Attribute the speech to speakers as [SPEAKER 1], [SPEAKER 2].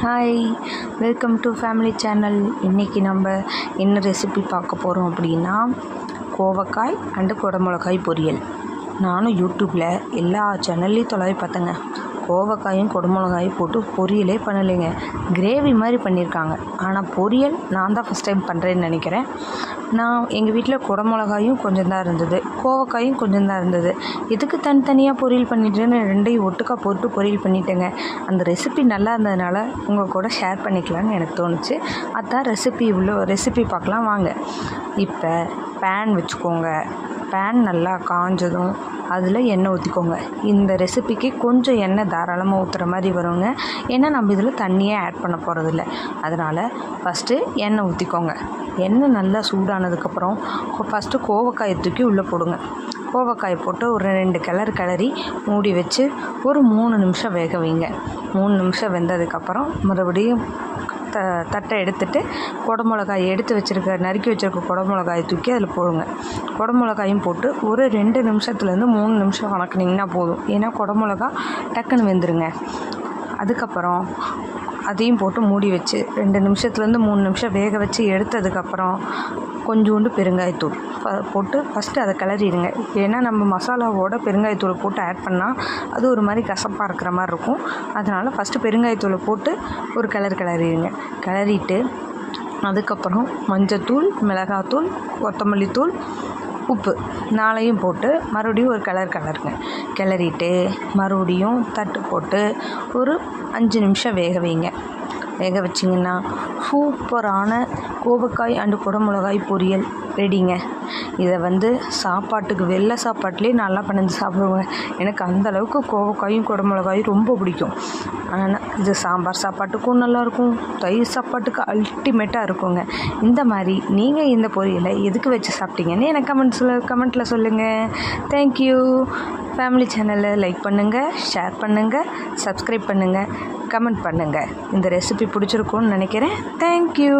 [SPEAKER 1] Hi, welcome to family channel. இன்றைக்கி நம்ம என்ன ரெசிபி பார்க்க போகிறோம் அப்படின்னா, கோவக்காய் அண்டு குடமிளகாய் பொரியல். நானும் யூடியூப்பில் எல்லா சேனல்லையும் தொலைவி பார்த்தேங்க. கோவக்காயும் குடமிளகாயும் போட்டு பொரியலே பண்ணலைங்க, கிரேவி மாதிரி பண்ணியிருக்காங்க. ஆனால் பொரியல் நான் தான் ஃபஸ்ட் டைம் பண்ணுறேன்னு நினைக்கிறேன். நான் எங்கள் வீட்டில் குடமிளகாயும் கொஞ்சம் தான் இருந்தது, கோவக்காயும் கொஞ்சம் தான் இருந்தது. எதுக்கு தனித்தனியாக பொரியல் பண்ணிட்டேன்னு ரெண்டையும் ஒட்டுக்கா போட்டு பொரியல் பண்ணிட்டேங்க. அந்த ரெசிபி நல்லா இருந்ததுனால உங்கள் கூட ஷேர் பண்ணிக்கலான்னு எனக்கு தோணுச்சு. அதான் ரெசிபி பார்க்கலாம் வாங்க. இப்போ பேன் வச்சுக்கோங்க. பேன் நல்லா காஞ்சதும் அதில் எண்ணெய் ஊற்றிக்கோங்க. இந்த ரெசிபிக்கு கொஞ்சம் எண்ணெய் தாராளமாக ஊற்றுற மாதிரி வருங்க. ஏன்னா நம்ம இதில் தண்ணியே ஆட் பண்ண போகிறதில்ல. அதனால் ஃபஸ்ட்டு எண்ணெய் ஊற்றிக்கோங்க. எண்ணெய் நல்லா சூடானதுக்கப்புறம் ஃபஸ்ட்டு கோவக்காயை தூக்கி உள்ளே போடுங்க. கோவக்காயை போட்டு ஒரு 2 கிளறி மூடி வச்சு ஒரு 3 நிமிஷம் வேக வைங்க. 3 நிமிஷம் வெந்ததுக்கப்புறம் மறுபடியும் தட்டை எடுத்துகிட்டு குடமிளகாய் நறுக்கி வச்சுருக்க குடமிளகாயை தூக்கி அதில் போடுங்க. குடமிளகாயும் போட்டு ஒரு 2 நிமிஷத்துலேருந்து 3 நிமிஷம் வணக்குனிங்கன்னா போதும். ஏன்னா குடமிளகா டக்குன்னு வெந்துருங்க. அதுக்கப்புறம் அதையும் போட்டு மூடி வச்சு 2 நிமிஷத்துலேருந்து 3 நிமிஷம் வேக வச்சு எடுத்ததுக்கப்புறம் கொஞ்சோண்டு பெருங்காயத்தூள் போட்டு ஃபஸ்ட்டு அதை கிளறிடுங்க. ஏன்னா நம்ம மசாலாவோட பெருங்காயத்தூள் போட்டு ஆட் பண்ணால் அது ஒரு மாதிரி கசப்பாக இருக்கிற மாதிரி இருக்கும். அதனால் ஃபஸ்ட்டு பெருங்காயத்தூளை போட்டு ஒரு கிளறிடுங்க. கிளறிட்டு அதுக்கப்புறம் மஞ்சத்தூள், மிளகாத்தூள், கொத்தமல்லி தூள், உப்பு 4ஐயும் போட்டு மறுபடியும் ஒரு கிளறுங்க. கிளறிட்டு மறுபடியும் தட்டு போட்டு ஒரு 5 நிமிஷம் வேக வைங்க. வேக வச்சிங்கன்னா சூப்பரான கோவக்காய் அண்டு குடமிளகாய் பொரியல் ரெடிங்க. இதை சாப்பாட்டுக்கு வெள்ளை சாப்பாட்டுலேயே நல்லா பண்ணி சாப்பிடுவேன். எனக்கு அந்தளவுக்கு கோவக்காயும் குடமிளகாயும் ரொம்ப பிடிக்கும். ஆனால் இது சாம்பார் சாப்பாட்டுக்கும் நல்லாயிருக்கும், தயிர் சாப்பாட்டுக்கு அல்டிமேட்டாக இருக்குங்க. இந்த மாதிரி நீங்கள் இந்த பொரியலை எதுக்கு வச்சு சாப்பிட்டீங்கன்னு எனக்கு கமெண்ட்டில் சொல்லுங்கள். தேங்க்யூ. ஃபேமிலி சேனலை லைக் பண்ணுங்கள், ஷேர் பண்ணுங்கள், சப்ஸ்கிரைப் பண்ணுங்கள், கமெண்ட் பண்ணுங்கள். இந்த ரெசிபி பிடிச்சிருக்கும்னு நினைக்கிறேன். தேங்க்யூ.